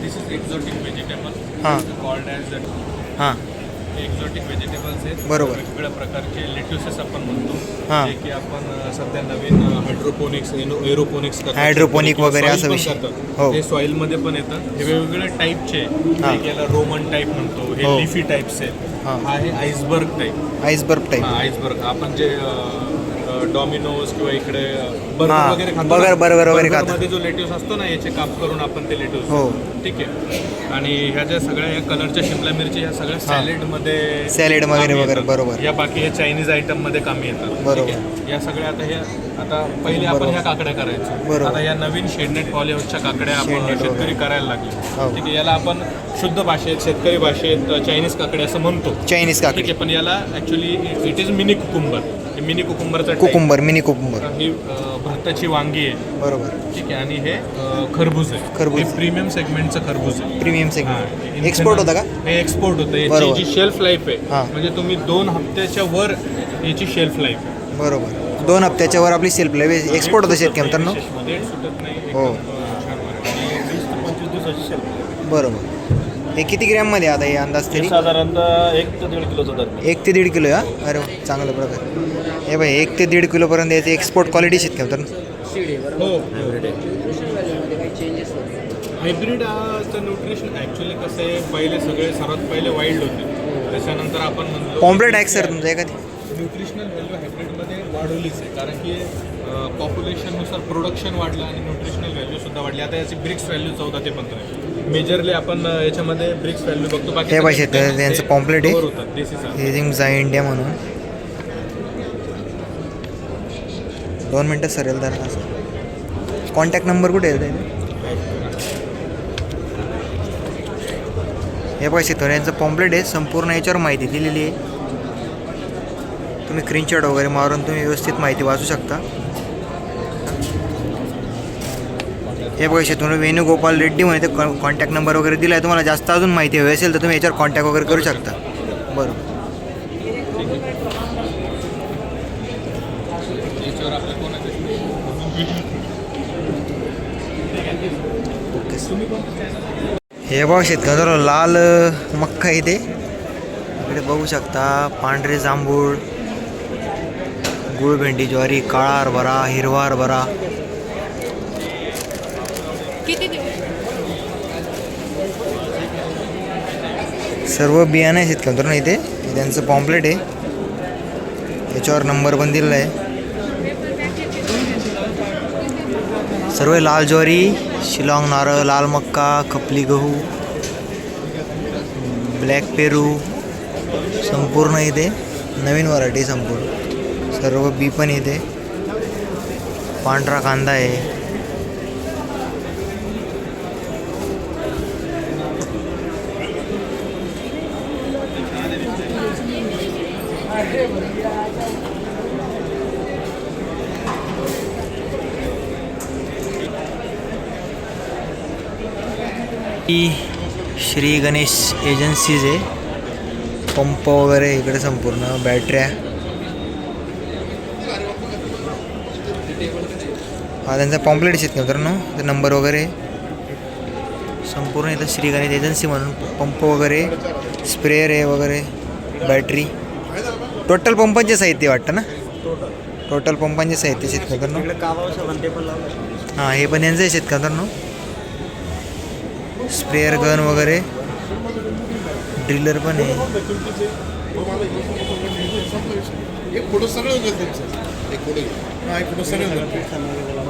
This is exotic vegetable हां called as हां exotic vegetables आहेत. बरोबर. वेगवेगळ्या प्रकारचे लेट्युसेस आपण म्हणतो, हां. जे की आपण सध्या नवीन हायड्रोपोनिक्स एरोपोनिक्स करतो. हायड्रोपोनिक वगैरे Soil असं पण विषय. करतात. हो. ते सॉईलमध्ये पण येतात. हे वेगवेगळ्या टाईपचे हां. एक याला रोमन टाईप म्हणतो, हे हो. लिफी टाईप्स आहेत. हां. हा आहे iceberg type. Iceberg type. Iceberg आपण जे डॉमिनोज किंवा इकडे बर्गर हां, वगैरे खातो बर्गर ना, वगैरे खातात. बर्गरमध्ये जो लेट्यूस असतो ना, याचे काप करून आपण ते लेट्यूस हो. ठीक आहे. आणि ह्या ज्या सगळ्या या कलरच्या शिमला मिरची ह्या सगळ्या सॅलेडमध्ये सॅलेड वगैरे कामी वगैरे, येतात. बरोबर. या बाकी हे चायनीज आयटममध्ये कामी येतात. बरोबर. ठीक आहे. या सगळ्या आता पहिले आपण ह्या काकड्या करायचो. बरोबर. आता या नवीन शेडनेट पॉलिहाऊसच्या काकड्या आपण शेडनेट शेतकरी वगैरे. करायला लागले. हो. ठीक आहे. याला आपण शुद्ध भाषेत शेतकरी भाषेत चायनीज काकडे असं म्हणतो. चायनीज ठीक काकडी. आहे. पण याला actually it is mini cucumber. Mini कुकुंबरचं कुकुंबर, मिनी कुकुंबर. ही भारताची वांगी आहे. बरोबर. ठीक आहे. आणि हे खरबूज आहे. खरबूज. हे प्रीमियम सेगमेंटचं खरबूज आहे. प्रीमियम हां. सेगमेंट. एक्सपोर्ट होता का? हे एक्सपोर्ट होतं. याची बरोबर. जी शेल्फ लाईफ हां. आहे म्हणजे तुम्ही 2 हप्त्याच्या वर याची शेल्फ लाईफ आहे. बरोबर. 2 हप्त्याच्या वर आपली सेल्फ लाईफ एक्सपोर्ट होतं शेतकऱ्यांना. डेट सुटत नाही. हो. छान variety. 20 ते 25 दिवसाची शेल्फ लाईफ. बरोबर. हे किती ग्रॅममध्ये आता हे अंदाज तरी? साधारणतः 1 ते 1.5 किलोचा दर. 1 ते 1.5 किलो. अरे वा, चांगलं प्रकार. हे बाई 1 ते 1.5 किलोपर्यंत याची एक्सपोर्ट क्वालिटी शेतकऱ्यांना. हो. हायब्रिडचं न्यूट्रिशन ॲक्च्युली कसं आहे, पहिले सगळे सर्वात पहिले वाईल्ड होते. त्याच्यानंतर आपण म्हणतो पॉम्पलेट आहे सर तुमचं एखादी? न्यूट्रिशनल व्हॅल्यू हायब्रिडमध्ये वाढवलीच आहे, कारण की पॉप्युलेशननुसार प्रोडक्शन वाढलं आणि न्यूट्रिशनल व्हॅल्यूसुद्धा वाढली. आता याची ब्रिक्स व्हॅल्यू 14 ते 15 आहे. मेजरली आपण याच्यामध्ये ब्रिक्स व्हॅल्यू बघतो. बाकी हे पाहिजे त्यांचं पॉम्पलेट आहे. होतात देसीचा. हे झा इंडिया म्हणून. 2 मिनटं सरेल तर असं. कॉन्टॅक्ट नंबर कुठे आहे? हे बघा शेतकरी यांचं पॉम्पलेट आहे. संपूर्ण याच्यावर माहिती दिलेली आहे. तुम्ही स्क्रीनशॉट वगैरे मारून तुम्ही व्यवस्थित माहिती वाचू शकता. हे बघा शेतकरी वेणुगोपाल रेड्डी म्हणते कॉन्टॅक्ट नंबर वगैरे दिला आहे. तुम्हाला जास्त अजून माहिती हवी असेल तर तुम्ही याच्यावर कॉन्टॅक्ट वगैरे करू शकता. बरोबर. हे बघा शेतकऱ्याला लाल मक्का इथे इकडे बघू शकता. पांढरे जांभूळ, गुळभेंडी, ज्वारी, काळा हरभरा, हिरवा हरभरा. सर्व बियाणे आहेत शेतकऱ्यांना इथे. त्यांचं पॉम्पलेट आहे. याच्यावर नंबर पण दिलेला आहे. सर्व लाल ज्वारी, शिलाँग नारळ, लाल मक्का, खपली गहू, ब्लॅक पेरू संपूर्ण इथे नवीन व्हरायटी संपूर्ण. सर्व बी पण इथे. पांढरा कांदा आहे. ही श्री गणेश एजन्सीज आहे. पंप वगैरे इकडे संपूर्ण बॅटऱ्या. हा त्यांचा पॉम्पलेट शेत मित्रांनो. ते नंबर वगैरे संपूर्ण इथं श्री गणेश एजन्सी म्हणून पंप वगैरे, स्प्रेअर आहे वगैरे, बॅटरी. टोटल पंपांचे साहित्य वाटतं ना? टोटल पंपांचे साहित्य शेत मित्रांनो. हां हे पण यांचं आहे शेत मित्रांनो. स्प्रेअर गन वगैरे, ड्रिलर पण आहे.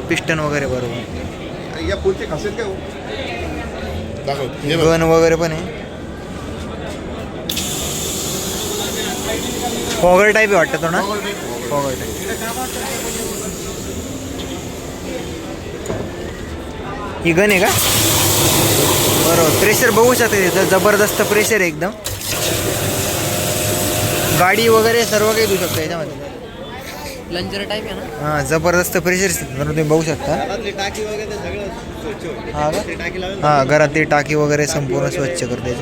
पिस्टन वगैरे बरोबर. गन वगैरे पण आहे. फॉगर टाईप आहे वाटतं तो ना? Fogger type. ही गन आहे का? बरोबर. प्रेशर बघू शकता तिथं जबरदस्त प्रेशर आहे एकदम. गाडी वगैरे सर्व काही देऊ शकतो याच्यामध्ये. प्लंजर टाईप आहे ना? हां जबरदस्त प्रेशर तुम्ही बघू शकता. हां का? हां घरातली टाकी वगैरे संपूर्ण स्वच्छ करते.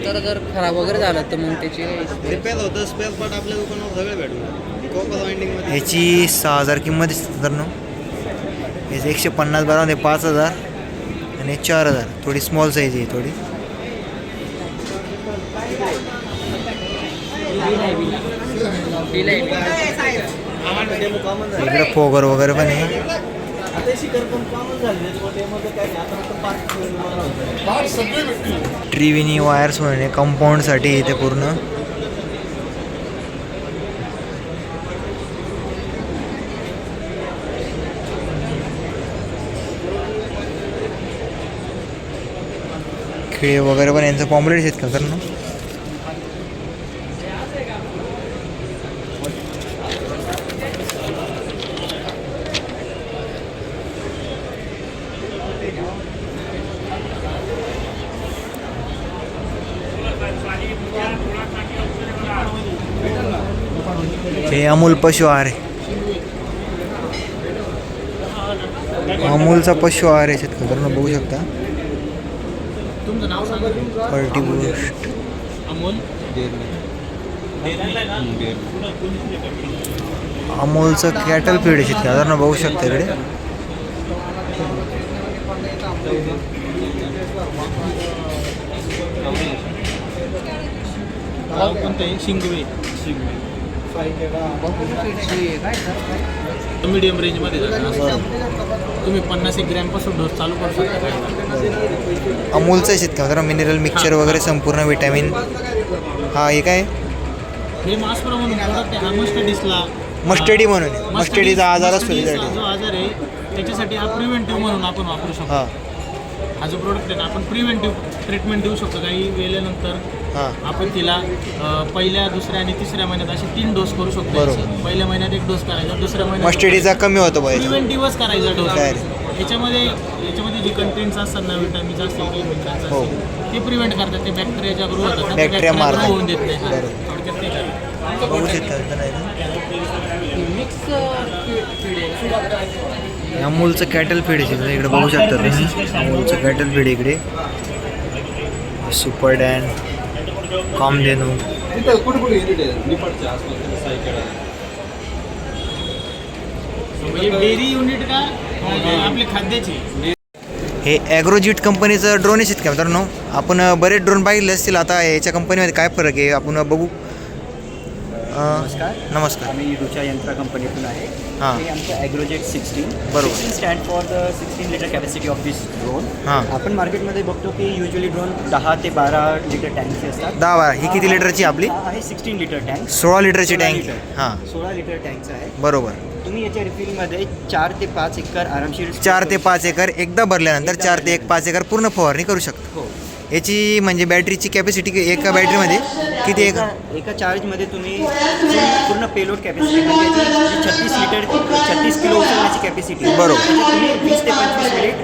तर जर खराब वगैरे झालं तर मग त्याची रिपेअर होतं. स्पेअर पार्ट आपल्या दुकानावर सगळे भेटून कोकस वाइंडिंगमध्ये. याची 6,000 किंमत आहे तर याची 150 12 ते 5,000. आणि 4000. थोडी स्मॉल साईज आहे थोडी. इकडे फोगर वगैरे पण आहे. ट्रिविनी वायर्स म्हणून कंपाऊंडसाठी इथे पूर्ण. खेळ वगैरे पण यांचं पॉम्पलेट आहेत का कारण हे अमूल पशु आहार आहे. अमूलचा पशु आहार आहे शेतकऱ्यांना बघू शकता. तुमचं नाव सांगा. पल्टी बूस्ट. अमोल अमूलचं कॅटल फीड आहे शेतकऱ्यांना बघू शकता इकडे. गाव कोणतं आहे? शिंगवे. मीडियम रेंजमध्ये जातं. तुम्ही 50 ग्रॅमपासून डोस चालू करू शकता. अमूलचं शेतकऱ्यांना मिनरल मिक्सचर वगैरे संपूर्ण विटॅमिन. हा हे काय हे मास्प्रो म्हणून प्रोडक्ट आहे. हा मस्टडीसला मस्टडी म्हणून. मस्टडीचा आजार असतो त्याच्यासाठी. जो आजार आहे त्याच्यासाठी हा प्रिव्हेंटिव्ह म्हणून आपण वापरू शकतो. हां हा जो प्रोडक्ट आहे ना आपण प्रिव्हेंटिव्ह ट्रीटमेंट देऊ शकतो. काही वेळेनंतर हां आपण तिला पहिल्या, दुसऱ्या आणि तिसऱ्या महिन्यात असे 3 डोस करू शकतो. बरोबर. पहिल्या महिन्यात 1 डोस करायचा, दुसऱ्या महिन्यात मस्टडीचा कमी होतो बाहेर. प्रिव्हेंटिव्हच करायचा डोस. Direct. याच्यामध्ये जे कंटेंट्स असतात ना, विटामिन्स असतील काही मिनरल्स हो. असतील ते प्रिव्हेंट करतात. ते बॅक्टेरियाच्या ग्रो होतात ना, ते बॅक्टेरिया grow मारतात. होऊन देत नाही. बरोबर. थोडक्यात ते करतात. बघू शकता नाही मिक्स अमूलचं कॅटल फीड आहे इकडे बघू शकता तुम्ही. अमूलचं कॅटल फीड इकडे. सुपर डॅन, कामधेनू. म्हणजे डेअरी युनिट का आपले खाद्याची. हे ॲग्रोजिट कंपनीचं ड्रोन आहे शेतकरी मित्रांनो. आपण बरेच ड्रोन पाहिले असतील. आता याच्या कंपनीमध्ये काय फरक आहे आपण बघू. नमस्कार. आम्ही रुचा यंत्रा कंपनीतून आहे. हां. हे आमचं ॲग्रोजेट 16. बरोबर. 16 stand for the 16 litre capacity of this drone. हां. आपण मार्केटमध्ये बघतो की युजली ड्रोन 10 ते 12 लिटर टँकचे असतात. 10-12 ही किती लिटरची आपली? हा आहे 16 लिटर टँक. 16 लिटरची 16 टँक. लिटर. हां 16 लिटर टँकचं आहे. बरोबर. तुम्ही याच्या रिफिलमध्ये 4 ते 5 एकर आरामशीर 4 ते 5 एकर एकदा भरल्यानंतर 4 ते 5 एकर पूर्ण फवारणी करू शकतो. हो. याची म्हणजे बॅटरीची कॅपॅसिटी एका बॅटरीमध्ये किती एका चार्जमध्ये तुम्ही पूर्ण पेलोड कॅपॅसिटी म्हणजे जी 36 किलो उचलण्याची कॅपॅसिटी आहे. बरोबर. त्याच्यात तुम्ही 20 ते 25 मिनिट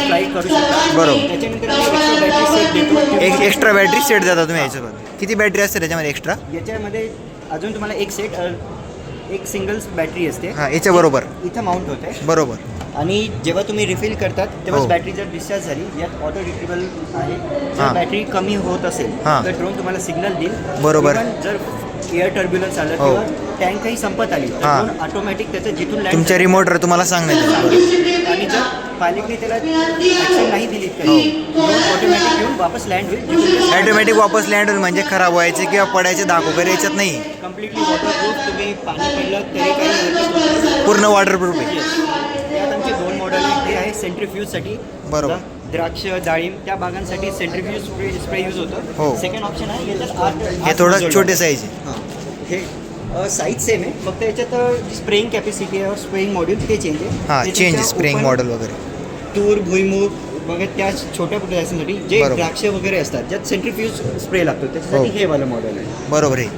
फ्लाईट करू शकता. बरोबर. त्याच्यानंतर आम्ही एक्स्ट्रा बॅटरी सेट देतो. एक एक्स्ट्रा बॅटरी सेट देता तुम्ही याच्यामध्ये. किती बॅटरी असते त्याच्यामध्ये एक्स्ट्रा? याच्यामध्ये अजून तुम्हाला एक सिंगल बॅटरी असते. हां याच्याबरोबर. इथं माउंट होते. बरोबर. आणि जेव्हा तुम्ही रिफिल करतात तेव्हा हो. बॅटरी जर डिस्चार्ज झाली यात ऑटो रिट्रिबल आहे. जर हां. बॅटरी कमी होत असेल हां. तर ड्रोन तुम्हाला सिग्नल देईल. बरोबर. Even जर एअर टर्ब्युलन्स आलं हो. किंवा टँकही संपत आली तर हां. ड्रोन ऑटोमॅटिक त्याचं जिथून लँड तुमच्या रिमोटवर तुम्हाला सांगण्यात येईल. आणि जर पायलटने त्याला ॲक्शन नाही दिली तरी ड्रोन ऑटोमॅटिक येऊन वापस लँड होईल. जिथून ॲटोमॅटिक वापस लँड होईल म्हणजे खराब व्हायचे किंवा पडायचे दाग वगैरे याच्यात नाही. Completely waterproof. तुम्ही पाणी पडलं तरी काही पूर्ण वॉटरप्रूफ आहे. यात आमचे 2 मॉडेल आहेत. हे आहे सेंट्रिफ्यूजसाठी. बरोबर. द्राक्ष, डाळिंब त्या भागांसाठी सेंट्रिफ्यूज स्प्रे यूज होतो. हो. सेकंड ऑप्शन आहे याच्यात आठ हे थोडं छोटे साईज आहे. हां. हे साईज सेम आहे फक्त याच्यात स्प्रेइंग कॅपॅसिटी आहे स्प्रेइंग मॉड्यूल ते चेंज आहे. हां त्याच्यात चेंज त्या स्प्रेइंग open मॉडेल वगैरे. तूर, भुईमूग वगैरे त्या छोट्या प्रदेशांसाठी जे बरोबर. द्राक्ष वगैरे असतात ज्यात सेंट्रिफ्यूज स्प्रे लागतो त्याच्यासाठी हो. हे वालं मॉडेल आहे. बरोबर आहे.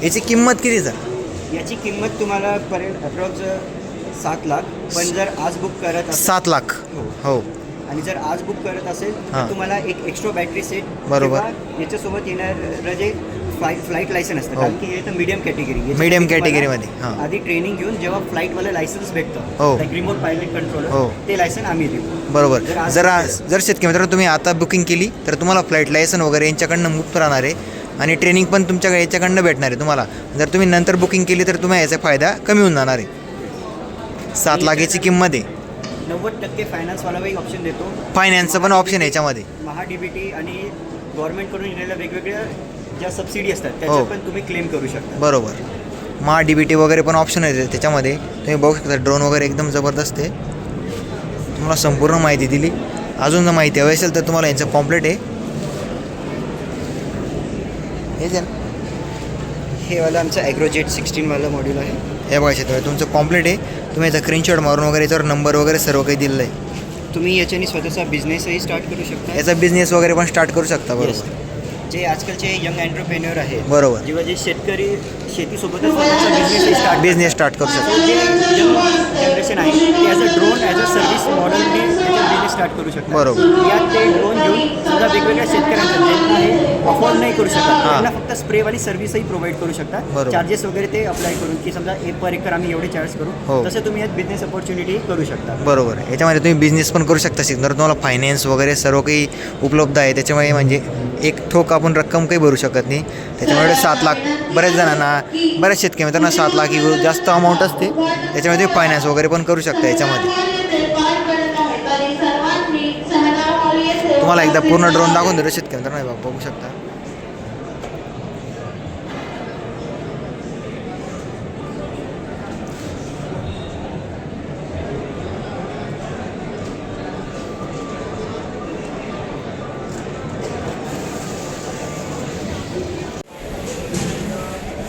याची किंमत किती सर? याची किंमत तुम्हाला पडेल अप्रॉक्स 7 लाख. पण जर आज बुक करत असाल 7 लाख. हो आणि जर आज बुक करत असेल हां. तर तुम्हाला एक एक्स्ट्रा बॅटरी सेट बरोबर. किंवा याच्यासोबत येणार जे फ्लाईट लायसन असतं हो. कारण की हे तर मीडियम कॅटेगरी. Medium categoryमध्ये, हां. आधी ट्रेनिंग घेऊन जेव्हा फ्लाईटवालं लायसन्स हो. भेटतं लाईक रिमोट पायलट हो. कंट्रोलर ते लायसन आम्ही देऊ. बरोबर. जर जर शेतकरी मित्रांनो तुम्ही आता बुकिंग केली तर तुम्हाला फ्लाईट लायसन वगैरे यांच्याकडनं मुक्त राहणार आहे आणि ट्रेनिंग पण तुमच्याकडे याच्याकडनं भेटणार आहे तुम्हाला. जर तुम्ही नंतर बुकिंग केली तर तुम्हाला याचा फायदा कमी होऊन जाणार आहे. 7 लाखाची किंमत आहे. 90% फायनान्सवालाही ऑप्शन देतो. फायनान्सचं पण ऑप्शन आहे याच्यामध्ये. महा-DBT आणि गव्हर्नमेंटकडून येणाऱ्या वेगवेगळ्या ज्या सबसिडी असतात त्याच्यात हो. पण तुम्ही क्लेम करू शकता. बरोबर. महा-DBT वगैरे पण ऑप्शन आहे त्याच्यामध्ये. तुम्ही बघू शकता ड्रोन वगैरे एकदम जबरदस्त आहे. तुम्हाला संपूर्ण माहिती दिली. अजून जर माहिती हवी असेल तर तुम्हाला यांचं पॉम्पलेट आहे हेच आहे ना. हे वाला आमचं ॲग्रोजेट 16 वाला मॉड्यूल आहे. हे बघा शेतकरी तुमचं पॉम्पलेट आहे. तुम्ही याचा स्क्रीनशॉट मारून वगैरे याच्यावर नंबर वगैरे सर्व काही दिलेलं आहे. तुम्ही याच्याने स्वतःचा बिझनेसही स्टार्ट करू शकता. याचा बिझनेस वगैरे पण स्टार्ट करू शकता. बरोबर. जे आजकालचे यंग एंटरप्रेन्युअर आहेत, बरोबर. जेव्हा जे शेतकरी शेतीसोबतच स्वतःचा बिझनेस स्टार्ट करू शकता. जे यंग जनरेशन आहे ते as a drone as a service मॉडेलने बिझनेस स्टार्ट करू शकतात. बरोबर. यात ते ड्रोन घेऊन समजा वेगवेगळ्या शेतकऱ्यांना ज्यांना हे अफोर्ड नाही करू शकत त्यांना फक्त स्प्रेवाली सर्व्हिसही प्रोव्हाइड करू शकतात. बरोबर. चार्जेस वगैरे ते अप्लाय करून की समजा पर एकर आम्ही एवढे चार्ज हो. करू, तसं तुम्ही यात बिझनेस अपॉर्च्युनिटी करू शकता. बरोबर. याच्यामध्ये तुम्ही बिझनेस पण करू शकता. जर तुम्हाला फायनान्स वगैरे सर्व काही उपलब्ध आहे त्याच्यामुळे म्हणजे एक ठोक आपण रक्कम काही भरू शकत नाही. त्याच्यामुळे 7 लाख बऱ्याच जणांना बऱ्याच शेतकरी मित्रांना 7 लाख ही जास्त अमाऊंट असते. त्याच्यामुळे तुम्ही फायनान्स वगैरे पण करू शकता याच्यामध्ये. तुम्हाला एकदा पूर्ण ड्रोन दाखवून देतो शेतकरी मित्रांनो. बघू शकता.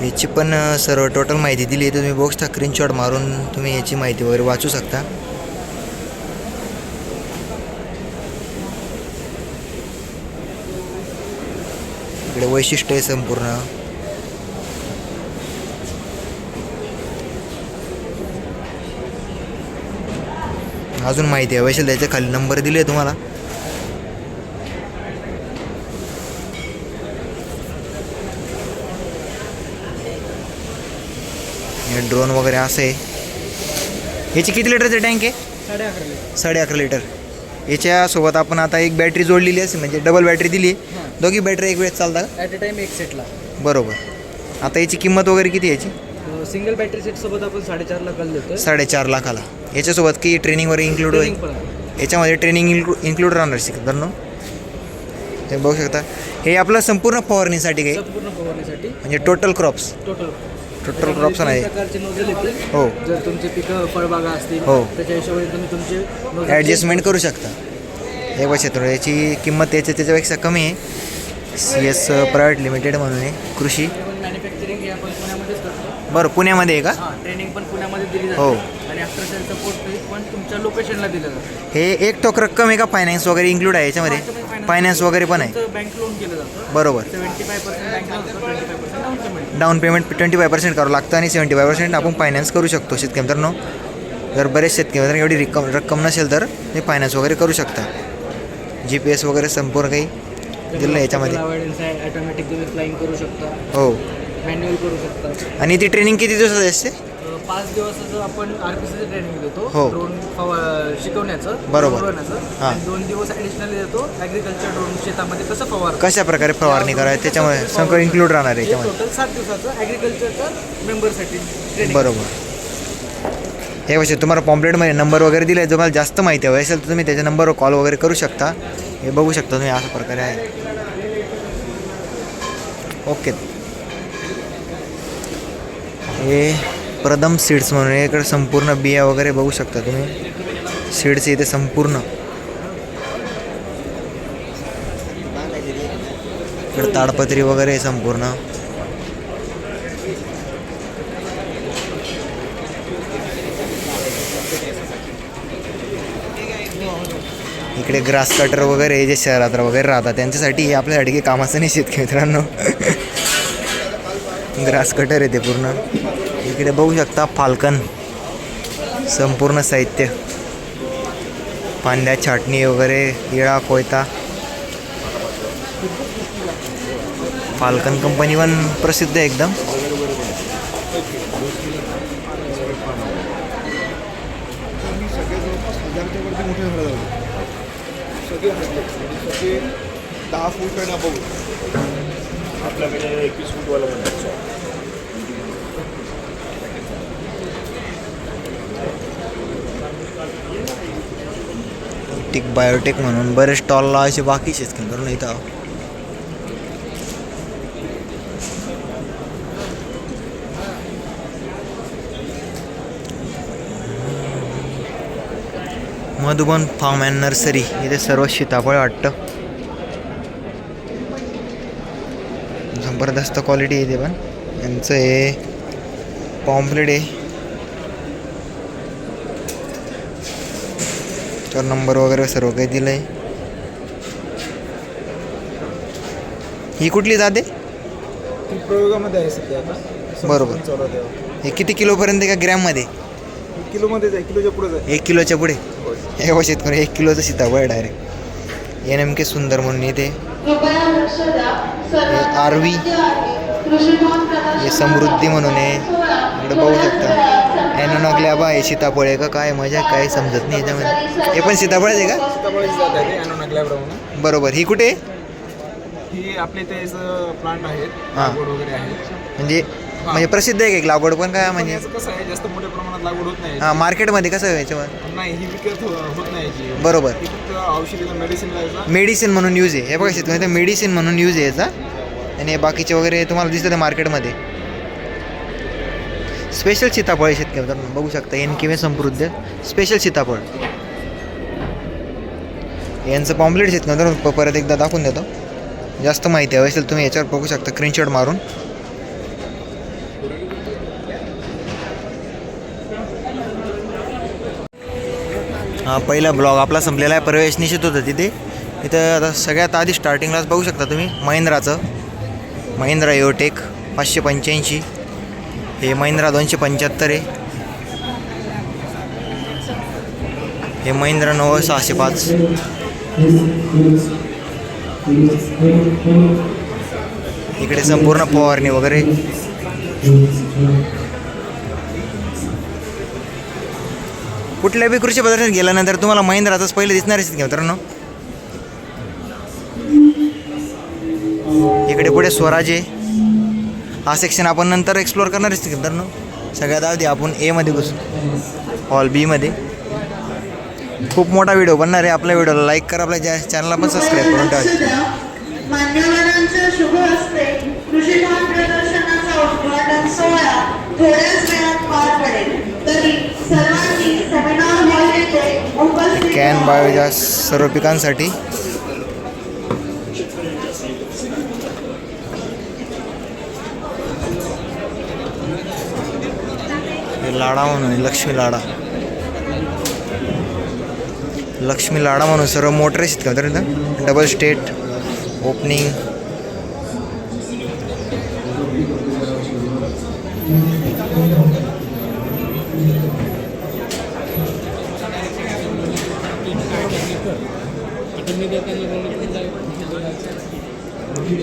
याची पण सर्व टोटल माहिती दिली आहे. तुम्ही बघू शकता स्क्रीनशॉट मारून तुम्ही याची माहिती वगैरे वाचू शकता. इकडे वैशिष्ट्य आहे संपूर्ण. अजून माहिती हवी असेल त्याच्या खाली नंबर दिले तुम्हाला. ड्रोन वगैरे असं आहे. याची किती लिटरचं टँक आहे? 11.5 लिटर. याच्यासोबत आपण आता एक बॅटरी जोडलेली असेल म्हणजे डबल बॅटरी दिली आहे. दोघी बॅटरी एक वेळेस चालतात ॲट अ टाइम एक सेटला. बरोबर. आता याची किंमत वगैरे किती आहे याची? सिंगल बॅटरी सेटसोबत आपण 4.5 लाखाला देतो. 4.5 लाखाला. याच्यासोबत की ट्रेनिंग वगैरे इन्क्लूड होईल? याच्यामध्ये ट्रेनिंग इन्क्लूड राहणार शिकताना. ते बघू शकता. हे आपलं संपूर्ण फवारणीसाठी काही संपूर्ण फवारणीसाठी म्हणजे टोटल क्रॉप्स टोटल क्रॉप्स आहे. प्रकारचे नोझल येतील. हो. जर तुमचे पिकं फळबागा असतील हो. त्याच्या हिशोबाने तुम्ही तुमचे nozzle ॲडजस्टमेंट करू शकता. हे बघ क्षेत्र याची किंमत त्याच्यापेक्षा कमी आहे. CS प्रायव्हेट लिमिटेड म्हणून आहे कृषी. मॅन्युफॅक्चरिंग हे आपण पुण्यामध्येच करतो. बरं. पुण्यामध्ये आहे का? हां, ट्रेनिंग पण पुण्यामध्ये दिली हो. जाते आणि आफ्टर सेल सपोर्ट पण तुमच्या लोकेशनला दिलं जातं. हे एक ठोक रक्कम आहे का फायनान्स वगैरे इन्क्लूड आहे याच्यामध्ये? फायनान्स वगैरे पण आहे. बँक लोन केलं जातं. बरोबर. 75% बँक लोन होतं, 25% डाऊन पेमेंट. डाऊन पेमेंट 25% करावं लागतं आणि 75% आपण फायनान्स करू शकतो शेतकरी मित्रांनो. जर बरेच शेतकरी मित्रांनो एवढी रक्कम नसेल तर ते फायनान्स वगैरे करू शकता. GPS वगैरे संपूर्ण काही दिलं याच्यामध्ये. ऑटोमॅटिक तुम्ही फ्लाईंग करू शकता, हो. मॅन्युअल करू शकता. आणि ती ट्रेनिंग किती दिवसाची असते? 5 दिवसाचं आपण RPCचं ट्रेनिंग देतो. हो. ड्रोन शिकवण्याचं. बरोबर. बनवण्याचं. हां. आणि 2 दिवस ॲडिशनली देतो ॲग्रिकल्चर ड्रोन शेतामध्ये कसं फवार कशा प्रकारे फवारणी करायची त्याच्यामुळे सगळं इन्क्लूड राहणार आहे याच्यामध्ये. टोटल 7 दिवसाचं ॲग्रिकल्चरचं मेंबरसाठी ट्रेनिंग. बरोबर. हे वर्षी तुम्हाला पॉम्पलेटमध्ये नंबर वगैरे दिले. तुम्हाला जास्त माहिती हवी असेल तर तुम्ही त्याच्या नंबरवर कॉल वगैरे करू शकता. हे बघू शकता तुम्ही अशा प्रकारे आहे. ओके. हे प्रथम सीड्स म्हणून इकडे संपूर्ण बिया वगैरे बघू शकता तुम्ही. सीड्स इथे संपूर्ण इकडे ताडपत्री वगैरे संपूर्ण. इकडे ग्रास कटर वगैरे जे शहरात वगैरे राहतात त्यांच्यासाठी हे आपल्यासाठी काही कामाचं नाही शेतकरी मित्रांनो. ग्रास कटर आहे ते पूर्ण. इकडे बघू शकता फाल्कन संपूर्ण साहित्य. फांद्या छाटणी वगैरे इळा कोयता. फाल्कन कंपनी पण प्रसिद्ध आहे एकदम. सगळे 10 फूट आणि अबव. आपल्याकडे 21 फूटवाला म्हणतात. सिंथेटिक बायोटेक म्हणून बरेच स्टॉल लावायचे बाकी शेतकरी करून इथं. मधुबन फार्म अँड नर्सरी इथे सर्व सीताफळ वाटतं. जबरदस्त क्वालिटी इथे पण. यांचं हे पॉम्पलेट आहे, तर नंबर वगैरे सर्व काही दिलं आहे. ही कुठली जाते? ती प्रयोगामध्ये आहे सध्या आता. बरोबर. चालवते हे किती किलोपर्यंत का ग्रॅममध्ये? किलोमध्येच आहे, किलोच्या पुढेच आहे. 1 किलोच्या पुढे. हे बघ शेतकरी 1 किलोचं सीताफळ डायरेक्ट. हे नेमके सुंदर म्हणून येते. आरवी, हे समृद्धी म्हणून आहे. इकडे बघू शकता ॲनोनाग्लॅबा आहे. सीताफळ आहे का काय, मजा काय समजत नाही याच्यामध्ये. हे पण सीताफळच आहे का? सीताफळाची जात आहे ते ॲनोनाग्लॅब्रा म्हणून. बरोबर. ही कुठे आहे? ही आपले ते प्लांट आहेत, हां. लागवड वगैरे आहेत. म्हणजे प्रसिद्ध आहे का लागवड पण काय म्हणजे? याचं कसं आहे, जास्त मोठ्या प्रमाणात लागवड होत नाही. हां, मार्केटमध्ये कसं आहे याच्यावर? नाही, ही विकत होत नाही याची. बरोबर. ही फक्त औषधीला मेडिसिनला याचा. मेडिसिन म्हणून यूज आहे. हे बघा शेतकरी मेडिसिन म्हणून यूज आहे याचा. आणि बाकीचे वगैरे तुम्हाला दिसतं ते मार्केटमध्ये. स्पेशल सीताफळ आहे शेतकरी बघू शकता. NKV समृद्ध स्पेशल सीताफळ. यांचं पॉम्पलेट शेतकरी परत एकदा दाखवून देतो. जास्त माहिती हवी असेल तुम्ही याच्यावर बघू शकता स्क्रीनशॉट मारून. हा पहिला ब्लॉग आपला संपलेला आहे. प्रवेश निश्चित होतं तिथे. इथं आता सगळ्यात आधी स्टार्टिंगलाच बघू शकता तुम्ही महिंद्राचं. महिंद्रा एओटेक 585. हे महिंद्रा 275 आहे. हे महिंद्रा नोव्हा 605. इकडे संपूर्ण फवारणी वगैरे. कुठल्या बी कृषी प्रदर्शनात गेल्यानंतर तुम्हाला महिंद्राचंच पहिले दिसणारच की मित्रांनो. इकडे पुढे स्वराज आहे. हा सेक्शन आपण नंतर एक्सप्लोअर करणारच की मित्रांनो. सगळ्यात आधी आपण एमध्ये घुसू, हॉल बीमध्ये. खूप मोठा व्हिडिओ बनणार आहे. आपल्या व्हिडिओला लाईक करा, आपल्या चॅनलला पण सबस्क्राईब करून ठेवा. मान्यवरांच्या शुभ हस्ते कृषी भाग प्रदर्शनाचा उद्घाटन सोहळा थोड्याच वेळात पार पडेल. तरी सर्वांनी सेमिनार हॉल येथे उपस्थित कॅन बायोच्या सर्व पिकांसाठी. हे लाडा म्हणून आहे, लक्ष्मी लाडा. लक्ष्मी लाडा म्हणून सर्व मोटर आहेत का तर इथं. Double state opening.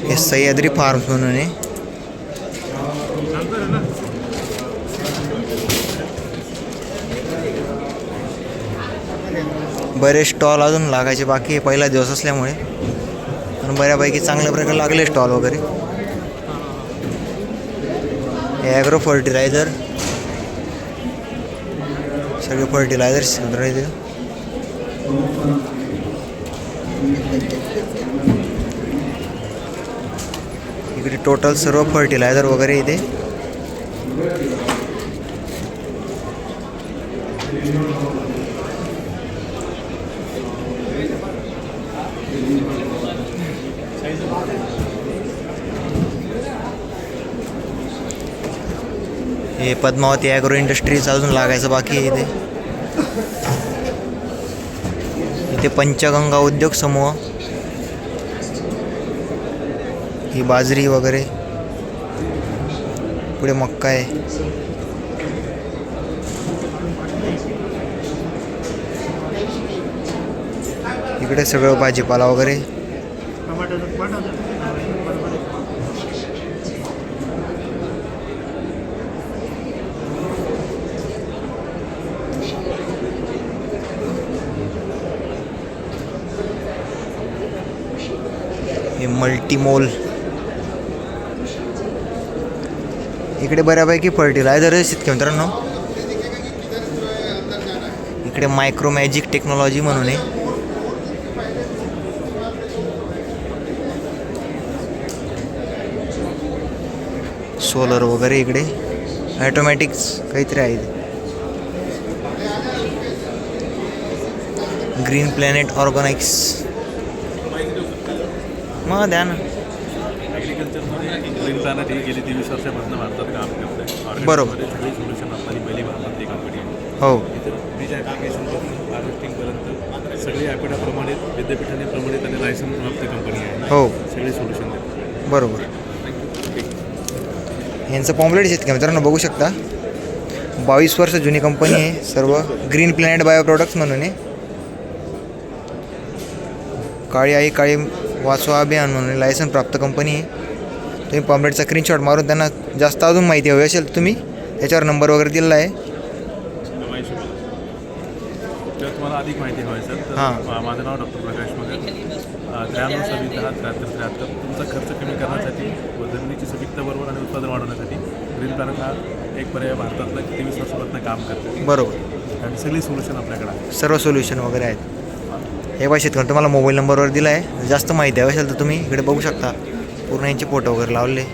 हे सह्याद्री फार्म्स म्हणून आहे. बरेच स्टॉल अजून लागायचे बाकी आहे पहिला दिवस असल्यामुळे. पण बऱ्यापैकी चांगल्या प्रकारे लागले स्टॉल वगैरे. हे ॲग्रो फर्टिलायझर, सगळे फर्टिलायझर्स इथे. इकडे टोटल सर्व फर्टिलायझर वगैरे इथे. हे पद्मावती ॲग्रो इंडस्ट्रीज अजून लागायचं बाकी आहे इथे. इथे पंचगंगा उद्योग समूह. ही बाजरी वगैरे. पुढे मक्का आहे. इकडे सगळं भाजीपाला वगैरे. हे मल्टीमोल. इकडे बऱ्यापैकी फर्टिलायझर आहेत इतके मित्रांनो. इकडे मायक्रोमॅजिक टेक्नॉलॉजी म्हणून आहे. सोलर वगैरे इकडे ॲटोमॅटिक्स काहीतरी आहे. Green planet Organics. मग द्या ना. ॲग्रिकल्चरमध्ये ग्रीन प्लॅनेट ही गेली 23 वर्षापासून भारतात काम करते. बरोबर. सगळी सोल्युशन आपली पहिली भारतातली कंपनी आहे. हो इथं बीज ॲप्लिकेशनपासून हार्वेस्टिंगपर्यंत सगळी ॲपिडाप्रमाणे विद्यापीठाने प्रमाणित आणि लायसन्स प्राप्त कंपनी आहे. हो सगळे सोल्युशन देते. बरोबर. यांचं पॉम्पलेट आहेत का मित्रांनो, बघू शकता. 22 वर्ष जुनी कंपनी आहे. सर्व ग्रीन प्लॅनेट बायो प्रोडक्ट्स म्हणून आहे. काळी आई काळी वाचवा अभियान म्हणून लायसन प्राप्त कंपनी आहे. तुम्ही पॉम्पलेटचा स्क्रीनशॉट मारून त्यांना जास्त अजून माहिती हवी असेल तर तुम्ही त्याच्यावर नंबर वगैरे दिलेला आहे. जर तुम्हाला अधिक माहिती हवी असेल तर माझं नाव डॉक्टर प्रकाश मगर. 93 तुमचा खर्च कमी करण्यासाठी व जमिनीची सुपीकता बरोबर आणि उत्पादन वाढवण्यासाठी ग्रीन प्लॅनेट हा एक पर्याय भारतातला 23 वर्षापासून काम करतो. बरोबर. आणि सगळी सोल्युशन आपल्याकडे आहे. सर्व सोल्युशन वगैरे आहेत. हे बघा शेतकरी, तुम्हाला मोबाईल नंबरवर दिला आहे. जास्त माहिती हवी असेल तर तुम्ही इकडे बघू शकता. पूर्ण यांचे फोटो वगैरे लावले.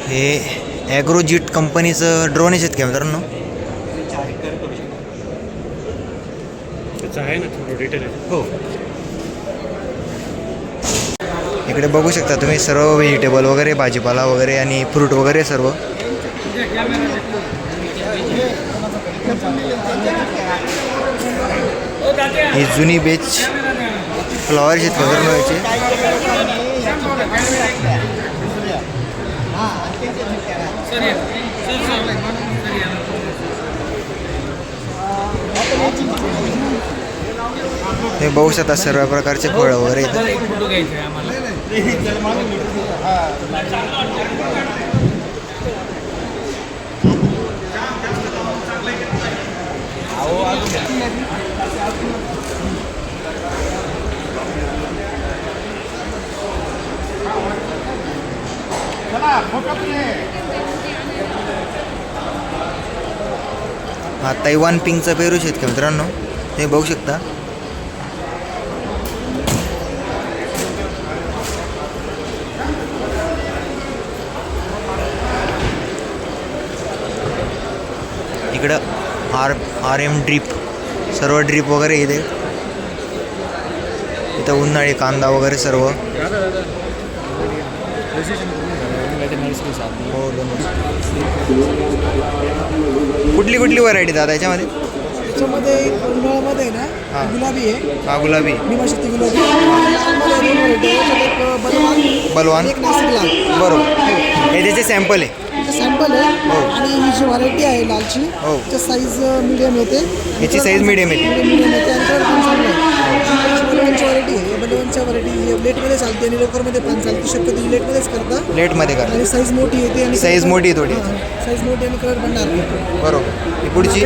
हे ॲग्रोजिट कंपनीचं ड्रोन आहे शेतकरी मित्रांनो. त्याचं आहे ना थोडं डिटेल आहे. हो. इकडे बघू शकता तुम्ही सर्व व्हेजिटेबल वगैरे, भाजीपाला वगैरे आणि फ्रूट वगैरे सर्व. ही जुनी बेच फ्लॉवर शेतकरी याचे. हे बघू शकता सर्व प्रकारचे फळं वगैरे इथं. फोटो घ्यायचा आहे आम्हाला. हा तैवान पिंकचा पेरू शेतकरी मित्रांनो, हे बघू शकता. इकडं RM ड्रीप, सर्व ड्रीप वगैरे इथे. इथं उन्हाळी कांदा वगैरे सर्व. कुठली कुठली व्हरायटी दादा याच्यामध्ये? त्याच्यामध्ये उन्हाळ्यामध्ये ना गुलाबी आहे. हा गुलाबी, भीमाशक्ती गुलाबी. लालमध्ये दोन व्हरायटी आहे. एक बलवान बलवान. एक नाशिक लाल. बरोबर. हे त्याचे सॅम्पल आहे. सॅम्पल आहे. आणि ही जी व्हरायटी आहे लालची, हो. त्याची साईज मिडियम येते. याची साईज मिडियम येते. मिडियम येते आणि कलर पण चांगला आहे. बलवानची व्हरायटी आहे. बलवानच्या व्हरायटी लेटमध्ये चालते आणि लोकरमध्ये पण चालते. शक्यतो ही लेटमध्येच करता. लेटमध्ये करा. आणि साईज मोठी येते आणि साईज मोठी आहे थोडी. साईज मोठी आणि कलर पण डार्क येतो. बरोबर. ही पुढची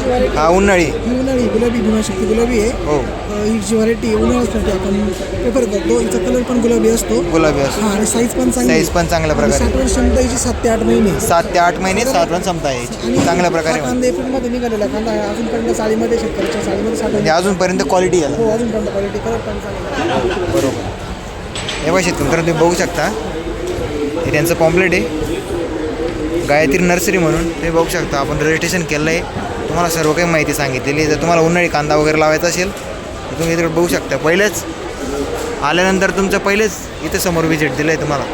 व्हरायटी हा उन्हाळी. ही उन्हाळी गुलाबी भीमाशक्ती गुलाबी आहे. हो. ही जी व्हरायटी उन्हाळ्यासाठी आपण प्रिफर करतो. हिचा कलर पण गुलाबी असतो. गुलाबी असतो. हा आणि साईज पण चांगली. साईज पण चांगल्या प्रकारे. साठवण क्षमता हिची 7 ते 8 महिने. 7 ते 8 महिने साठवण क्षमता आहे याची. चांगल्या प्रकारे. कांदा एप्रिलमध्ये निघालेला कांदा आहे. अजूनपर्यंत चाळीमध्ये शेतकऱ्याच्या चाळीमध्ये साठवण. म्हणजे अजूनपर्यंत क्वालिटी आहे. हो अजूनपर्यंत क्वालिटी कलर पण चांगला. बरोबर. हे बघा शेतकरी तुम्ही बघू शकता. हे त्यांचं पॉम्पलेट आहे, गायत्री नर्सरी म्हणून. ते बघू शकता. आपण रजिस्ट्रेशन केलं आहे. तुम्हाला सर्व काही माहिती सांगितलेली आहे. जर तुम्हाला उन्हाळी कांदा वगैरे लावायचा असेल तर तुम्ही इकडे बघू शकता. पहिलेच आल्यानंतर तुमचं पहिलेच इथे समोर व्हिजिट दिलं आहे तुम्हाला.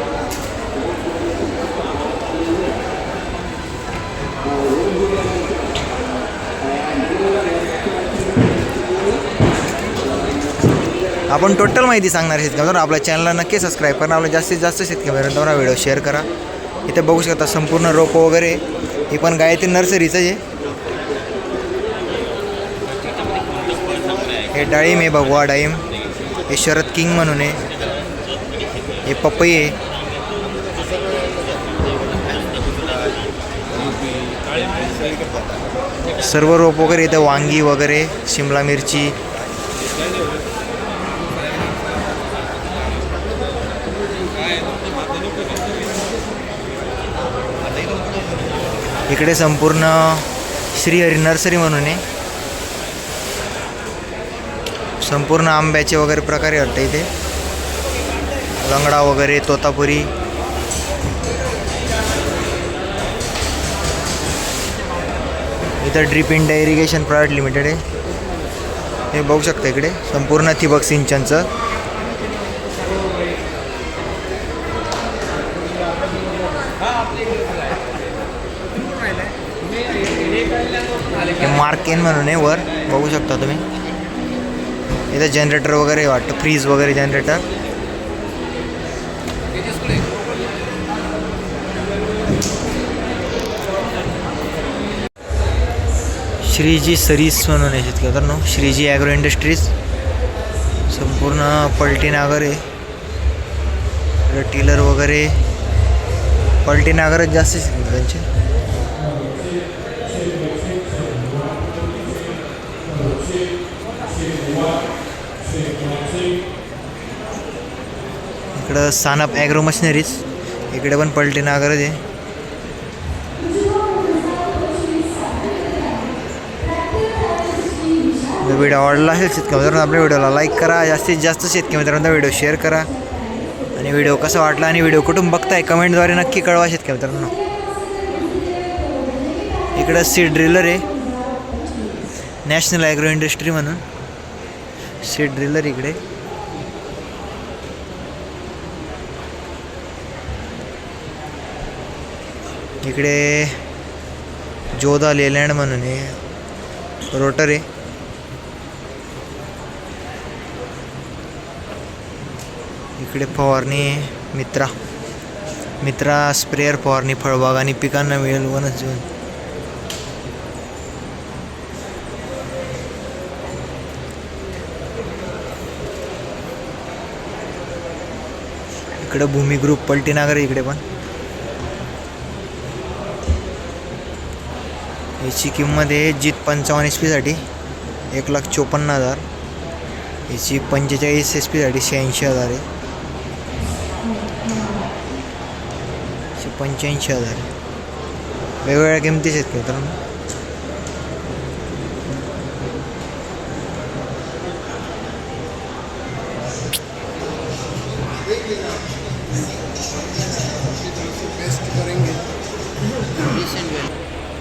आपण टोटल माहिती सांगणार शेतकऱ्यांना. आपल्या चॅनलला नक्की सबस्क्राईब करा. आपल्या जास्तीत जास्त शेतकऱ्यांना व्हिडिओ शेअर करा. इथे बघू शकता संपूर्ण रोपं वगैरे. ही पण गायत्री नर्सरीचं आहे. हे डाळिंब आहे, भगवा डाळिंब. हे शरद किंग म्हणून आहे. हे पपई आहे. सर्व रोप वगैरे इथं. वांगी वगैरे, शिमला मिरची. इकडे संपूर्ण श्रीहरी नर्सरी म्हणून आहे. संपूर्ण आंब्याचे वगैरे प्रकारे वाटतं इथे. लंगडा वगैरे, तोतापुरी. इथं drip India irrigation private limited आहे. हे बघू शकता इकडे संपूर्ण ठिबक सिंचनचं. हे मार्केन म्हणून आहे वर, बघू शकता तुम्ही. इथं जनरेटर वगैरे वाटतं, फ्रीज वगैरे जनरेटर. श्रीजी सरीस म्हणून आहे शेतकऱ्यांनो, श्रीजी ॲग्रो इंडस्ट्रीज. संपूर्ण पलटी नागर आहे. टिलर वगैरे पलटी नागरच जास्त त्यांचे. इकडं सानप ॲग्रो मशिनरीज, इकडे पण पलटी नागरच आहे. व्हिडिओ आवडला असेल शेतकरी मित्रांनो, आपल्या व्हिडिओला लाईक करा. जास्तीत जास्त शेतकरी मित्रांनो व्हिडिओ शेअर करा. आणि व्हिडिओ कसा वाटला आणि व्हिडिओ कुठून बघताय कमेंटद्वारे नक्की कळवा शेतकरी मित्रांनो. इकडं सीड ड्रिलर आहे, नॅशनल ॲग्रो इंडस्ट्री म्हणून सीड ड्रिलर इकडे. इकडे जोधा लेलँड म्हणून आहे, रोटर आहे. इकडे फवारणी मित्रा स्प्रेअर फवारणी फळबाग आणि पिकांना मिळेल वनच जीवन. इकडे भूमी ग्रुप पलटी नागर इकडे पण. याची किंमत आहे जीत 55 HP साठी 1,54,000. याची 45 SP साठी 86,000 आहे. 85,000 वेगवेगळ्या किमती आहेत मित्रांनो.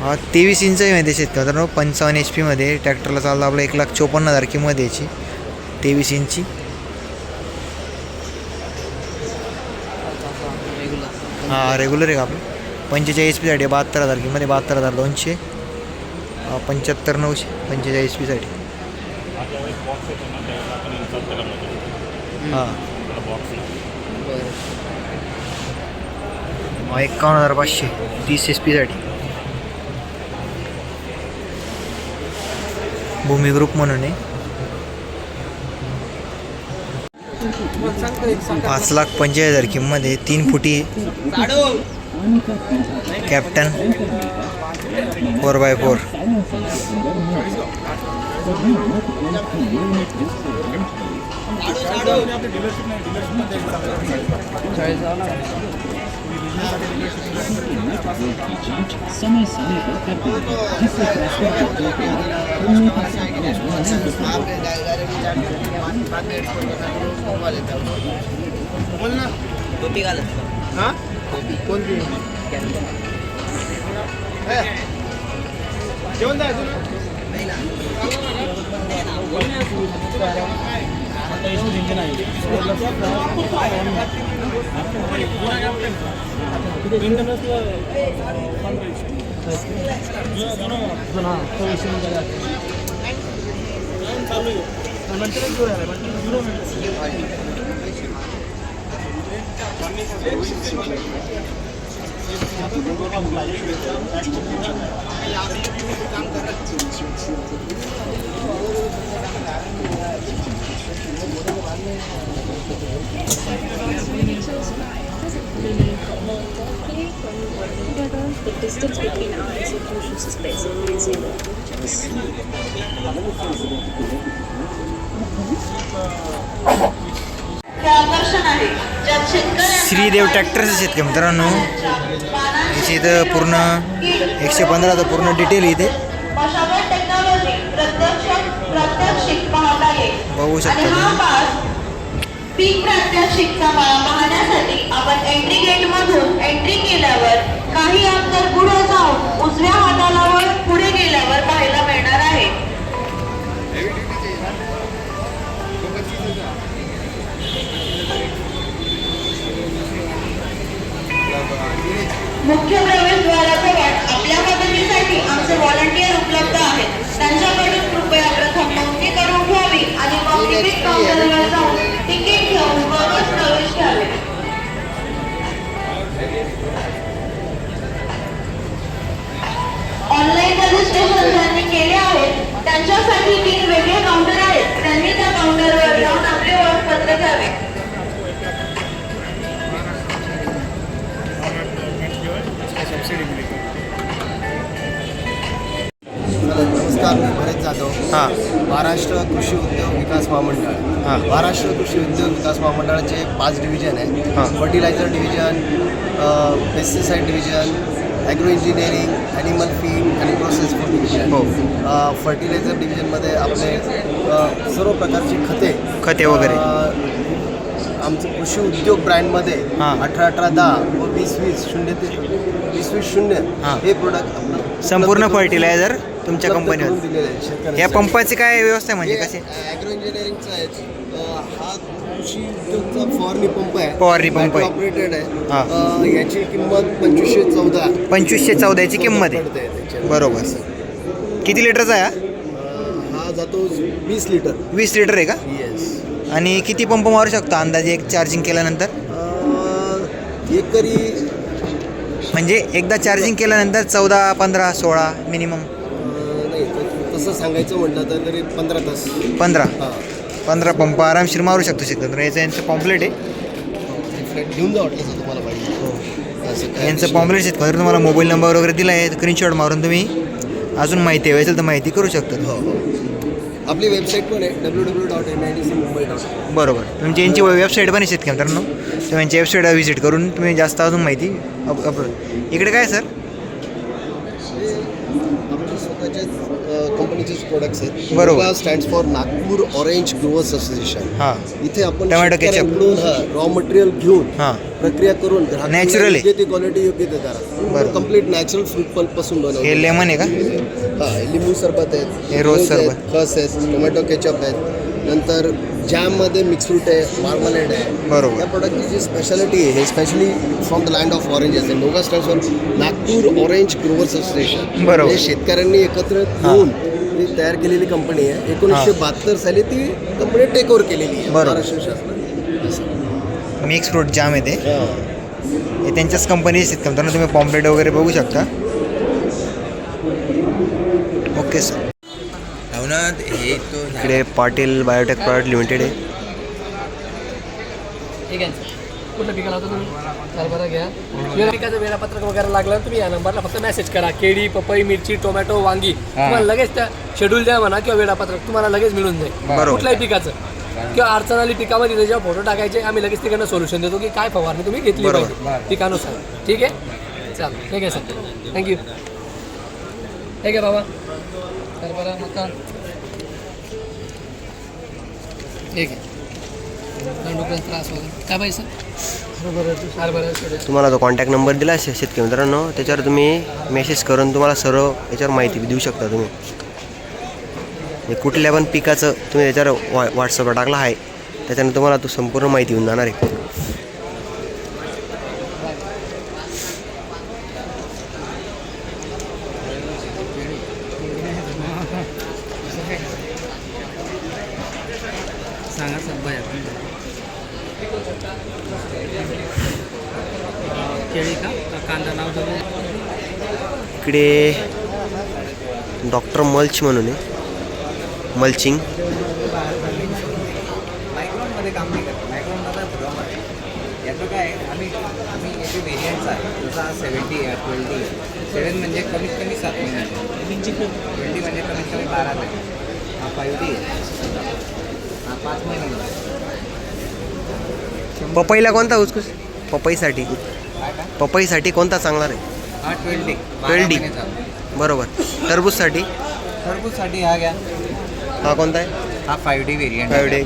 हा 23 इंच माहिती शेतकरी मित्रांनो, 55 HP मध्ये ट्रॅक्टरला चालतं. आपलं 1,54,000 किंमत याची 23 इंची. हां रेग्युलर आहे का आपलं. 45 HP साठी 72,000 किंमत, 72,200. 75,900 45 HP साठी. हां 51,500 30 SP साठी. भूमी ग्रुप म्हणून आहे. 5,45,000 किंमत आहे. 3 फुटी captain 4x4. The distance between our institutions is basically zero. Shridev ट्रॅक्टरचे शेतकरी मित्रांनो, याची इथं पूर्ण 115चं पूर्ण डिटेल इथे. मशागत टेक्नॉलॉजी प्रात्यक्षिक पाहता येईल. बघू शकता आणि हा तुम्ही. पास पीक प्रात्यक्षिकचा पाहण्यासाठी आपण एंट्री गेट मधून एंट्री केल्यावर काही अंतर पुढे जाऊन उजव्या हाताला वर पुढे गेल्यावर पाहायला मिळणार आहे. मुख्य प्रवेशद्वाराचा वाट आपल्या मदतीसाठी आमचे व्हॉलंटियर उपलब्ध आहेत. त्यांच्याकडून कृपया प्रथम नोंदणी करून घ्यावी आणि मग तिकीट काउंटरवर जाऊन तिकीट घेऊन मगच प्रवेश घ्यावे. ऑनलाईन रजिस्ट्रेशन ज्यांनी केले आहेत त्यांच्यासाठी 3 वेगळे काउंटर आहेत. त्यांनी त्या काउंटरवर जाऊन आपले ओळखपत्र घ्यावे. नमस्कार, मी भरत जाधव. हां महाराष्ट्र कृषी उद्योग विकास महामंडळ. हां. महाराष्ट्र कृषी उद्योग विकास महामंडळाचे 5 डिव्हिजन आहेत. हां. Fertiliser division, pesticide division, agro engineering, animal feed आणि प्रोसेस फूड डिव्हिजन. हो. फर्टिलायझर डिव्हिजनमध्ये आपले सर्व प्रकारची खते वगैरे. आमचं कृषी उद्योग ब्रँडमध्ये हां. 18-18-10 व 20-20-0 हां. हे प्रोडक्ट संपूर्ण फर्टिलायझर तुमच्या कंपनीवर. दिलेले आहे शेतकऱ्यांसाठी. या पंपाची काय व्यवस्था आहे म्हणजे कशी? ॲग्रो इंजिनिअरिंगचा आहे. हा कृषी उद्योगचा फवारणी पंप आहे. फवारणी पंप आहे. ऑपरेटेड हां. आहे. याची किंमत 2514 2514 ची किंमत आहे. पडते त्याच्यावर. बरोबर. किती लिटरचा आहे हा? हा जातो 20 लिटर. 20 लिटर आहे का? येस. आणि किती पंप मारू शकतो अंदाजे एक चार्जिंग केल्यानंतर? एकरी म्हणजे एकदा चार्जिंग केल्यानंतर 14, 15, 16 मिनिमम? नाही, तसं सांगायचं म्हटलं तर तरी 15 तास. 15 हां. 15 पंप आरामशीर मारू शकतो शेतकरी. यांचं पॉम्पलेट आहे. फ्लॅट घेऊन जा वाटलं तर तुम्हाला पाहिजे. असं काय यांचं विषय पॉम्पलेट शेतकरी तुम्हाला मोबाईल नंबर वगैरे दिला आहे. स्क्रीनशॉट मारून तुम्ही अजून माहिती हवी असेल तर माहिती करू शकता. हो, हो. आपली वेबसाईट पण आहे www.midcmumbai.com. बरोबर. तुमची यांची वेबसाईट पण आहे शेतकरी मित्रांनो. तुम्ही यांची वेबसाईट व्हिजिट करून तुम्ही जास्त अजून माहिती इकडे काय सर? आमच्या स्वतःच्याच कंपनीचेच प्रोडक्ट्स आहेत. बरोबर. Stands for Nagpur orange growers association. हां. इथे आपण टोमॅटो केचप. शेतकऱ्यांकडून रॉ मटेरियल घेऊन हां. प्रक्रिया करून ग्राहकांना Natural आहे. योग्य ती क्वालिटी योग्य ते बरोबर. दरात कम्प्लीट नॅचरल फ्रूट पल्प पासून हे बनवलं. लेमन आहे का? हां, लिंबू सरबत आहेत, हे रोज सरबत. आहेत, खस आहेत, टोमॅटो केचप आहेत. नंतर जॅममध्ये मिक्स फ्रूट आहे, मार्मलेड आहे. बरोबर. या प्रोडक्टची जी स्पेशालिटी आहे हे specially from the land of oranges आहे. NOGA stands for Nagpur orange growers association. बरोबर. हे शेतकऱ्यांनी एकत्र येऊन ही तयार केलेली कंपनी आहे. 1972 साली ती कंपनी टेक ओव्हर केलेली आहे बरोबर. महाराष्ट्र शासनाने. मिक्स फ्रूट जाम येते. हां. हे त्यांच्याच कंपनी शेतकरी मित्रांनो. तुम्ही पॉम्पलेट वगैरे बघू शकता. Okay sir. इकडे पाटील बायोटेक प्रायव्हेट लिमिटेड आहे. ठीक आहे. कुठलं पिकाला होतं तुम्ही? हरभरा घ्या. पिकाचं वेळापत्रक वगैरे लागलं तर तुम्ही या नंबरला फक्त मेसेज करा. केळी, पपई, मिरची, टोमॅटो, वांगी तुम्हाला लगेच त्या शेड्यूल द्या म्हणा किंवा वेळापत्रक तुम्हाला लगेच मिळून जाईल. बरोबर. कुठल्याही पिकाचं किंवा अडचण आली पिकामध्ये त्याच्यावर फोटो टाकायचे. आम्ही लगेच तिकडनं सोल्युशन देतो की काय फवारणी तुम्ही घेतली पाहिजे पिकानुसार. ठीक आहे. चालेल. ठीक आहे सर. थँक्यू. ठीक आहे बाबा. हरभरा मका. ठीक आहे. डोक्याचा त्रास वगैरे काय पाहिजे सर? हरभरा. तुम्हाला जो कॉन्टॅक्ट नंबर दिला आहे शेतकरी मित्रांनो त्याच्यावर तुम्ही मेसेज करून तुम्हाला सर्व याच्यावर माहिती देऊ शकता. तुम्ही कुठल्या पण पिकाचं तुम्ही त्याच्यावर व्हॉट्सअपला टाकला आहे त्याच्यानं तुम्हाला तो संपूर्ण माहिती येऊन जाणार आहे. सांगा सर बाय. केळी का कांदा नाव देऊ. इकडे डॉक्टर मल्च म्हणून आहे. मल्चिंग. मायक्रॉनमध्ये काम नाही करत. मायक्रॉनमध्ये भ्रम आहे. याचं काय आहे आम्ही याचे व्हेरियंट्स आहे. जसा 70 आहे, 20 7 म्हणजे कमीत कमी 7 महिने. 20 म्हणजे कमीत कमी 12 महिने. हा 5D आहे. हा 5 महिने. पपईला कोणता उसकूस? पपईसाठी काय कोणता चांगला आहे? हा 20 12D. बरोबर. टरबूजसाठी टरबूजसाठी हा घ्या. हा कोणता आहे? हा 5D व्हेरियंट 5D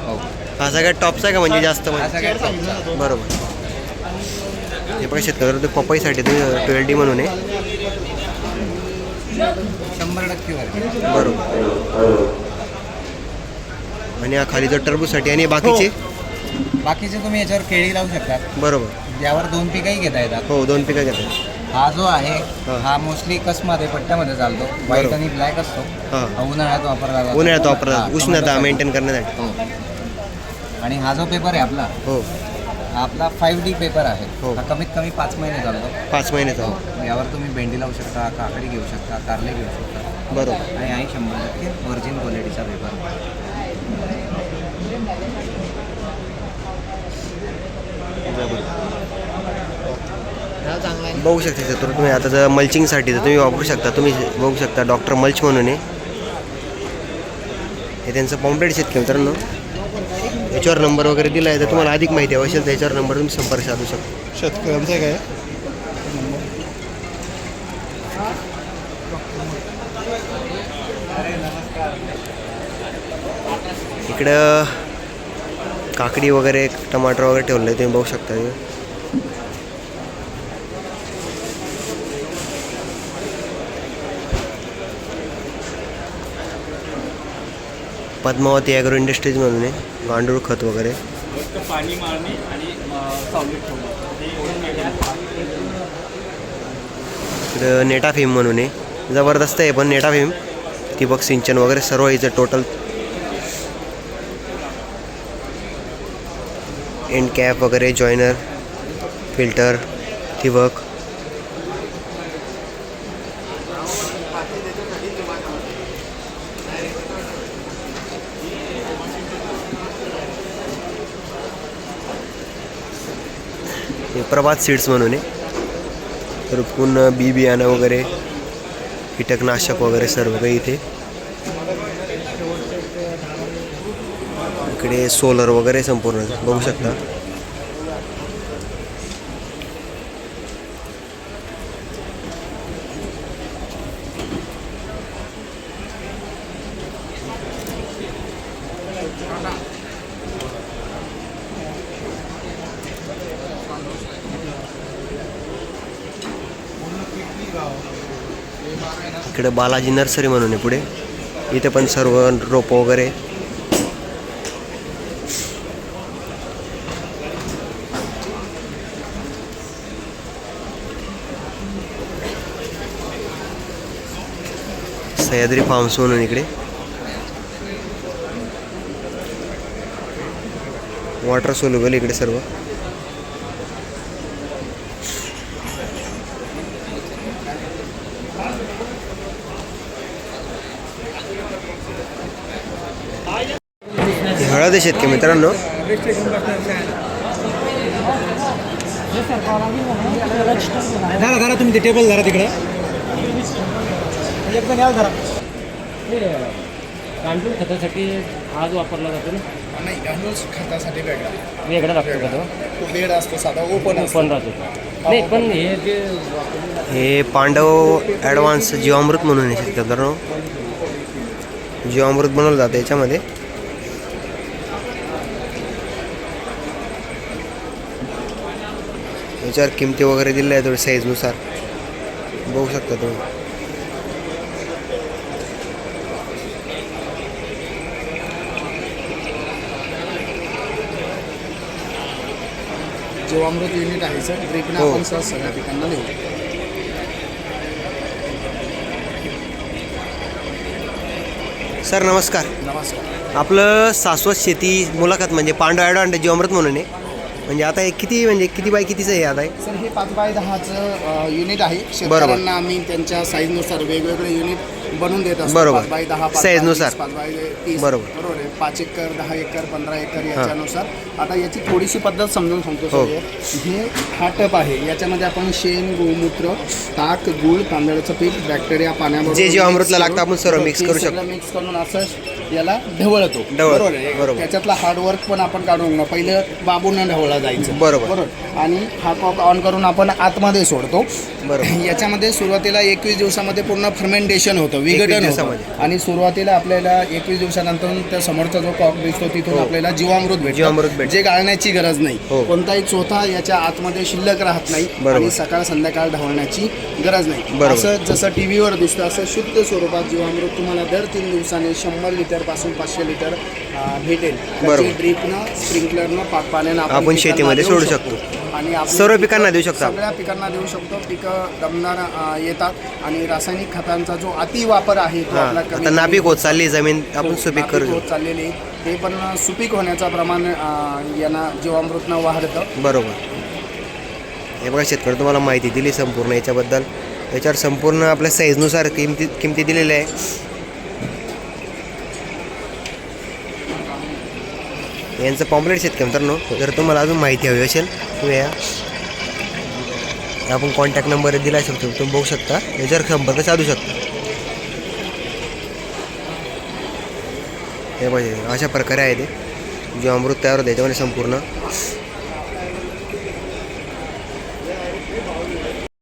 हो. हा सगळ्यात टॉपचा आहे का म्हणजे जास्त हा म्हणजे? सगळ्यात टॉपचा. बरोबर. हे बघा शेतकरी पपईसाठी 12D म्हणून आहे. 100% वर. बरोबर. आणि हा खाली तर टरबूजसाठी आणि बाकीचे बाकीचे तुम्ही याच्यावर केळी लावू शकतात. बरोबर. यावर 2 पिकंही घेता येतात. हो 2 पिकं घेतात. हा जो आहे हा. हा मोस्टली कसमध्ये पट्ट्यामध्ये चालतो. व्हाईट आणि ब्लॅक असतो. हां हा उन्हाळ्यात वापरला जातो. उन्हाळ्यात वापरतात हा, उष्णता टोमॅटोसाठी. मेंटेन करण्यासाठी. हो. आणि हा जो पेपर आहे आपला हो हा आपला 5D पेपर आहे. हो. हा कमीत कमी 5 महिने चालतो. 5 महिन्याचा. हो. यावर तुम्ही भेंडी लावू शकता, काकडी घेऊ शकता, कारले घेऊ शकता. बरोबर. आणि आहे 100% व्हर्जिन क्वालिटीचा पेपर. बघू शकता सर तुम्ही आता जर मल्चिंगसाठी तर तुम्ही वापरू शकता. तुम्ही बघू शकता डॉक्टर मल्च म्हणून आहे. हे त्यांचं पॉम्पलेट शेतकरी मित्रांनो. याच्यावर नंबर वगैरे दिला आहे. तर तुम्हाला अधिक माहिती हवी असेल तर याच्यावर नंबर तुम्ही संपर्क साधू शकता. शेतकऱ्यांचं काय इकडं काकडी वगैरे टमाटर वगैरे ठेवलं आहे तुम्ही बघू शकता. पद्मावती ॲग्रो इंडस्ट्रीज म्हणून आहे. गांडूळ खत वगैरे. पाणी मारणे आणि इकडं नेटाफिम म्हणून आहे. जबरदस्त आहे पण नेटाफिम ठिबक सिंचन वगैरे सर्व याचं टोटल. एंड कॅप वगैरे जॉईनर फिल्टर ठिबक. हे प्रभात सीड्स म्हणून आहे. तर पुन्हा बी बियाणं वगैरे कीटकनाशक वगैरे सर्व काही इथे. इकडे सोलर वगैरे संपूर्ण बघू शकता. इकडे बालाजी नर्सरी म्हणून आहे पुढे. इथे पण सर्व रोपं वगैरे. सह्याद्री फार्म्स म्हणून इकडे. वॉटर सोल्युबल इकडे सर्व. हळद शेतकरी मित्रांनो. धरा धरा तुम्ही ते टेबल धरा तिकडे एकदम याल धरा. गांडूळ खतासाठी आज वापरला जातो ना? नाही गांडूळ खतासाठी वेगळा वेगळा लागतो का तो बेड असतो साधा ओपन राहतो. नाही पण हे जे हे पांडव ॲडव्हान्स जीवामृत म्हणून आहे शेतकरी मित्रांनो. जीवामृत बनवलं जातं याच्यामध्ये. याच्यावर किमती वगैरे दिल्या आहे थोडी साईजनुसार बघू शकता तुम्ही. जीवामृत युनिट आहे सर. ड्रिपने हो. आपण सहज सगळ्या पिकांना देऊ. सर नमस्कार. नमस्कार. आपलं शाश्वत शेती मुलाखत म्हणजे पांडव ॲडव्हान्स जीवामृत म्हणून आहे. म्हणजे आता हे किती बाय कितीचं आहे आता? सर हे 5x10चं युनिट आहे. शेतकऱ्यांना आम्ही त्यांच्या साईजनुसार वेगवेगळे युनिट बनवून देत असतो. बरोबर. 5x10 साईजनुसार. 5x30 बरोबर. बरोबर आहे. 5 एकर 10 एकर 15 एकर याच्यानुसार. आता याची थोडीशी पद्धत समजून सांगतो हो. सर. हे हा टप आहे. याच्यामध्ये आपण शेण गोमूत्र ताक गूळ तांदळाचं पीठ बॅक्टेरिया पाण्याबरोबर जे जीवामृतला लागतं आपण सर्व हो, मिक्स ते करू सगळं शकतो. मिक्स करून असं याला ढवळतो. ढवळतो, बरोबर आहे. बरोबर. त्याच्यातला हार्डवर्क पण आपण काढून ना पहिलं बांबूनं ढवळा जायचं. बरोबर. आणि हा कॉक ऑन करून आपण आतमध्ये सोडतो. बरोबर. याच्यामध्ये सुरुवातीला 21 दिवसामध्ये पूर्ण फर्मेंटेशन होतं, 21 विघटन होतं. दिवसामध्ये. आणि सुरुवातीला आपल्याला 21 दिवसानंतर त्या समोरचा जो कॉक दिसतो तिथून आपल्याला जीवामृत भेटतं, जे गाळण्याची गरज नाही. कोणताही चोथा याच्या आतमध्ये शिल्लक राहत नाही. बरोबर. आणि सकाळ संध्याकाळ ढवळण्याची गरज नाही. बरोबर. असं जसं टीव्हीवर दिसतं असं शुद्ध स्वरूपात जीवामृत तुम्हाला दर 3 दिवसांनी 100 लिटरपासून 500 लिटर भेटेल. बरोबर. ड्रीपनं स्प्रिंकलरनं पाण्यानं आपण पिकांना शेतीमध्ये देऊ सोडू शकतो. आणि आपण सर्व पिकांना देऊ शकतो. सगळ्या पिकांना देऊ शकतो. पिकं दमदार येतात. आणि रासायनिक खतांचा जो अतिवापर आहे तो आपला आता नापीक होत चालली जमीन, आपण सुपीक करू होत चाललेली, ते पण सुपीक होण्याचं प्रमाण यांना जीवामृतनं वाढतं. बरोबर. हे बघा शेतकरी तुम्हाला माहिती दिली संपूर्ण याच्याबद्दल. याच्यावर संपूर्ण आपल्या साईजनुसार किमती दिलेल्या आहे. यांचं पॉम्पलेट शेतकरी मित्रांनो, जर तुम्हाला अजून माहिती हवी असेल तुम्ही या, आपण कॉन्टॅक्ट नंबर दिला शकतो, तुम्ही बघू शकता, याच्यावर संपर्क साधू शकता. हे पाहिजे अशा प्रकारे आहे ते जीवामृत तयार होतं याच्यामध्ये संपूर्ण.